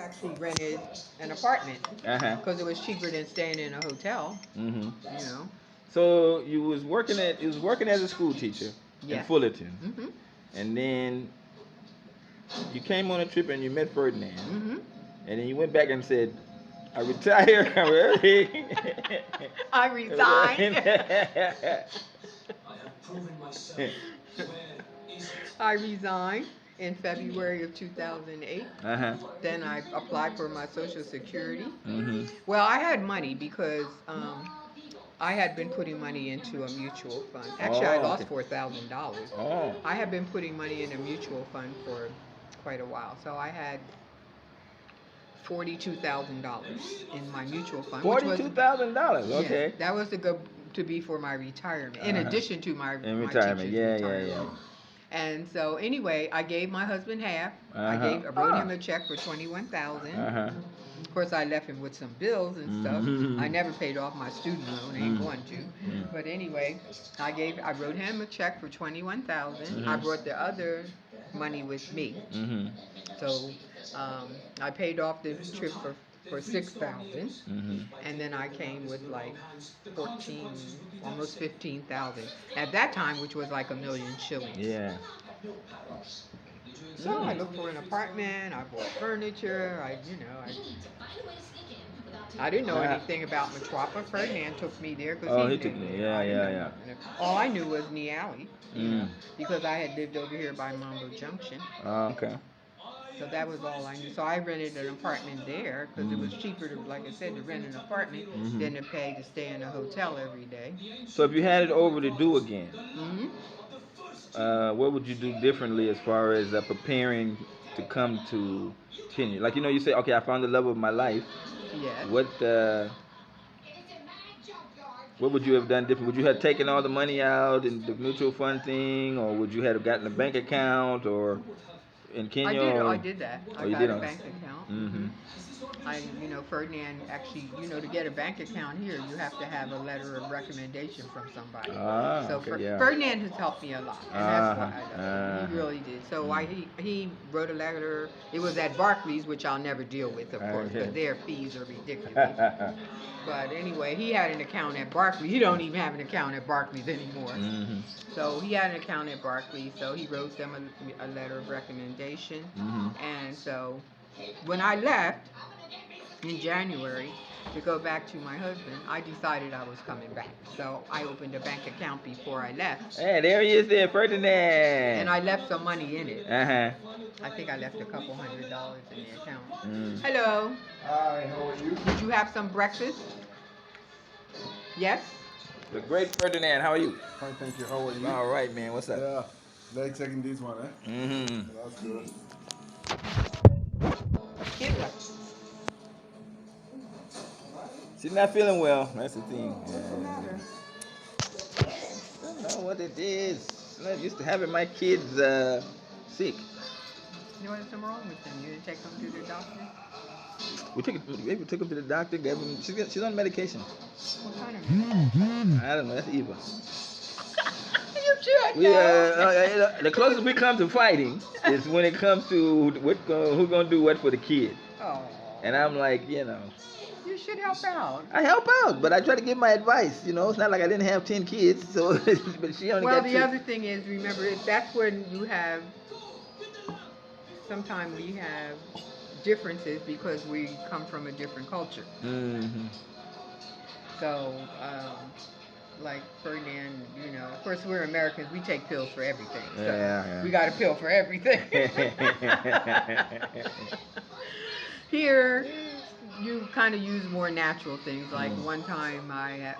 actually rented an apartment Uh-huh. because it was cheaper than staying in a hotel. Mm-hmm. You know. So you was working as a school teacher in Yes. Fullerton, Mhm. and then you came on a trip and you met Ferdinand, Mhm. and then you went back and said, "I retire early." I resigned. I resigned in February of 2008. Uh-huh. Then I applied for my Social Security. Mhm. Well, I had money because I had been putting money into a mutual fund. Actually, I Oh, lost okay. $4,000. Oh. I had been putting money in a mutual fund for quite a while. So I had $42,000 in my mutual fund, which was $42,000. yes, Okay. that was to be for my retirement, in Uh-huh. addition to In my retirement. teacher's Yeah, yeah, yeah. retirement. And so anyway, I gave my husband half. Uh-huh. I wrote Ah. him a check for 21,000. Uh-huh. Of course, I left him with some bills and stuff. I Mm-hmm. never paid off my student loan. Ain't Mm-hmm. going to. But anyway, I wrote him a check for 21,000. I Mm-hmm. brought the other money with me. Mm-hmm. So I paid off the trip for 6,000, Mm-hmm. and then I came with like 14, almost 15,000 at that time, which was like a million shillings. Yeah. So I looked for an apartment. I bought furniture. I didn't know Uh, anything about Matrapa. Ferdinand took me there because oh, he he took lived me. there. Yeah, I didn't yeah, know yeah. nothing. All I knew was Niali, Mm. because I had lived over here by Mambo Junction. Oh, okay. So that was all I knew. So I rented an apartment there because it Mm. was cheaper to, like I said, to rent an apartment Mm-hmm. than to pay to stay in a hotel every day. So if you had it over to do again, Mm-hmm. what would you do differently as far as preparing to come to Kenya? Like you say, okay, I found the love of my life. Yes. What would you have done different? Would you have taken all the money out in the mutual fund thing, or would you have gotten a bank account, or in I Kenya, did. I or did that. I you got did a on? bank account. Mm-hmm. Ferdinand actually, to get a bank account here, you have to have a letter of recommendation from somebody. Ah, So okay, yeah. Ferdinand has helped me a lot, and that's Uh-huh. why I love him. He Uh-huh. really did. So Mm. he wrote a letter. It was at Barclays, which I'll never deal with, of course, Okay. because their fees are ridiculous. But anyway, he had an account at Barclays. He don't even have an account at Barclays anymore. Mm-hmm. So he had an account at Barclays. So he wrote them a letter of recommendation. Mm-hmm. And so when I left in January to go back to my husband, I decided I was coming back. So I opened a bank account before I left. Hey, there he is there, And Ferdinand. I left some money in it. Uh-huh. I think I left a couple $100 in the account. Mm. Hello. Hi, how are you? Did you have some breakfast? Yes? The great Ferdinand, how are you? Fine, thank you. How are you? All right, man. What's up? Yeah, like checking this one, eh? Mm-hmm. That's good. Kid what? She's not feeling well. That's the thing. What's the matter? I don't know what it is. I'm not used to having my kids sick. You know what's wrong with them? You didn't take them to the doctor? We took her to the doctor. She's on medication. What kind of medication? I don't know. That's Eva. You should know. The closest we come to fighting is when it comes to who's gonna do what for the kid. Oh. And I'm like, You should help out. I help out, but I try to give my advice. It's not like I didn't have 10 kids, so but she only Well, got the two. other thing is, remember, that's when you have, sometimes we have differences because we come from a different culture. Mm-hmm. So, like Ferdinand, of course we're Americans, we take pills for everything. So Yeah. we got a pill for everything. Here, you kind of use more natural things. Like one time I